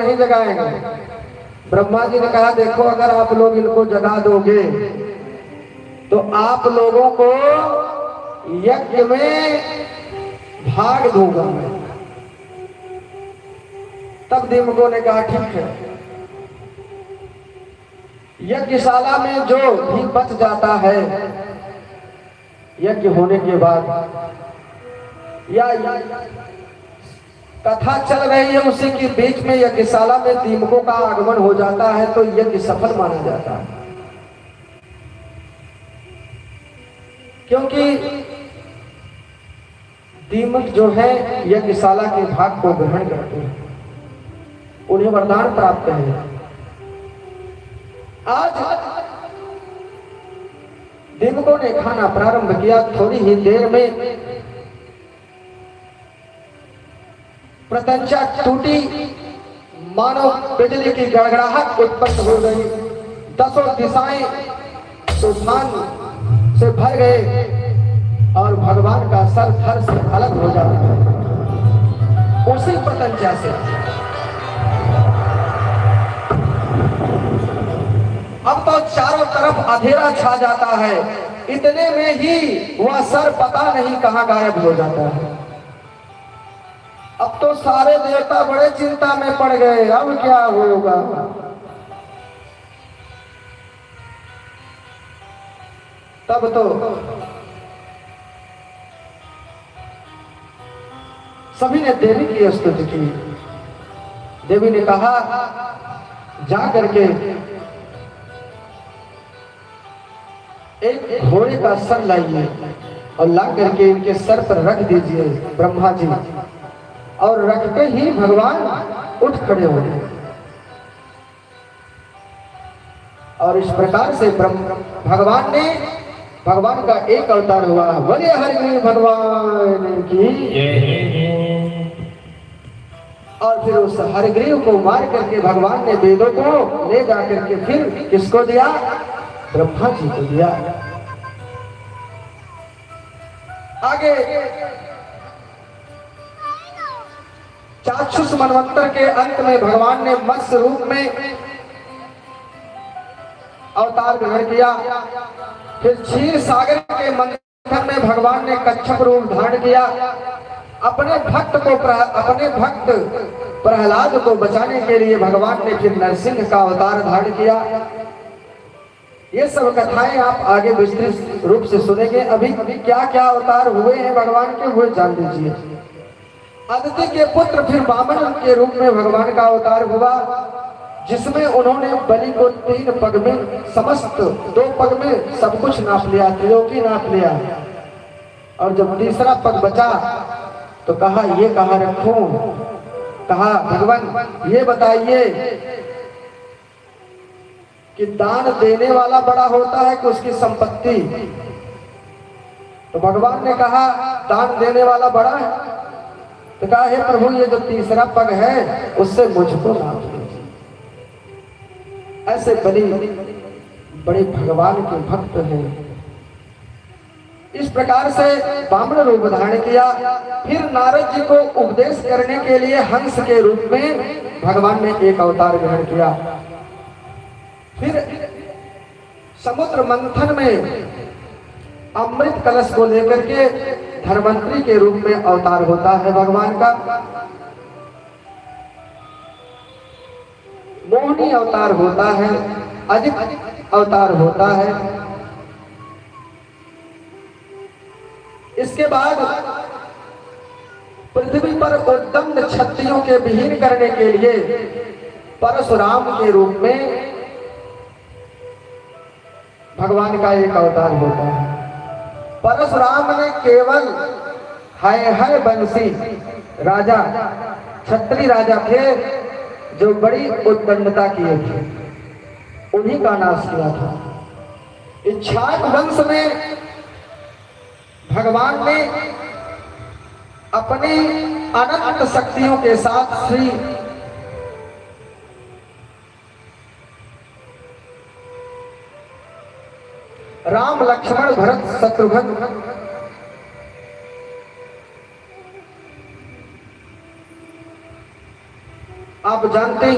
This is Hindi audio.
नहीं जगाएंगे। ब्रह्मा जी ने कहा देखो अगर आप लोग इनको जगा दोगे तो आप लोगों को यज्ञ में भाग दूंगा मैं। तब दीमकों ने कहा ठीक है। यज्ञशाला में जो भी बच जाता है यज्ञ होने के बाद या कथा चल रही है उसी के बीच में यज्ञशाला में दीमकों का आगमन हो जाता है तो यज्ञ सफल माना जाता है, क्योंकि दीमक जो है यज्ञशाला के भाग को ग्रहण करते हैं, उन्हें वरदान प्राप्त है। आज दीमकों ने खाना प्रारंभ किया। थोड़ी ही देर में प्रत्यंचा टूटी, मानो बिजली की गड़गड़ाहट उत्पन्न हो गई। दसों दिशाएं तूफान से भर गए और भगवान का सर धड़ से अलग हो जाता है। उसी प्रत्यंचा से अब तो चारों तरफ अंधेरा छा जाता है। इतने में ही वह सर पता नहीं कहां गायब हो जाता है। अब तो सारे देवता बड़े चिंता में पड़ गए, अब क्या होगा। तब तो सभी ने देवी की स्तुति की। देवी ने कहा जा करके एक घोड़े का सर लाइए और ला करके इनके सर पर रख दीजिए ब्रह्मा जी। और रखते ही भगवान उठ खड़े हो गए और इस प्रकार से भगवान का एक अवतार हुआ। बोले हरिग्रीव भगवान की। और फिर उस हरिग्रीव को मार करके भगवान ने वेदों को ले जा करके फिर किसको दिया? ब्रह्मा जी को दिया। आगे चाक्षुष मनवंतर के अंत में भगवान ने मत्स्य रूप में अवतार ग्रहण किया। फिर क्षीर सागर के मंथन में भगवान ने कच्छप रूप धारण किया। अपने भक्त प्रहलाद को बचाने के लिए भगवान ने फिर नरसिंह का अवतार धारण किया। ये सब कथाएं आप आगे विस्तृत रूप से सुनेंगे। अभी क्या क्या अवतार हुए हैं भगवान के, वो जान लीजिए। अदिति के पुत्र फिर वामन के रूप में भगवान का अवतार हुआ, जिसमें उन्होंने बलि को 3 पग में समस्त 2 पग में सब कुछ नाप लिया, त्रिलोकी नाप लिया। और जब तीसरा पग बचा तो कहा ये कहाँ रखूं? कहा भगवान ये बताइए कि दान देने वाला बड़ा होता है कि उसकी संपत्ति? तो भगवान ने कहा दान देने वाला बड़ा है। तो कहा हे प्रभु ये जो तीसरा पग है उससे मुझको नाप लीजिए। ऐसे बड़े भगवान के भक्त हैं। इस प्रकार से वामन रूप धारण किया। फिर नारद जी को उपदेश करने के लिए हंस के रूप में भगवान ने एक अवतार ग्रहण किया। फिर समुद्र मंथन में अमृत कलश को लेकर के धर्मंत्री के रूप में अवतार होता है भगवान का। मोहिनी अवतार होता है, अजित अवतार होता है। इसके बाद पृथ्वी पर उद्दंड क्षत्रियों के विहीन करने के लिए परशुराम के रूप में भगवान का एक अवतार होता है। परशुराम ने केवल है बंसी राजा, क्षत्रिय राजा थे जो बड़ी उद्दंडता किए थे, उन्हीं का नाश किया था। इक्ष्वाकु वंश में भगवान ने अपनी अनंत शक्तियों के साथ श्री राम लक्ष्मण भरत शत्रुघ्न आप जानते हैं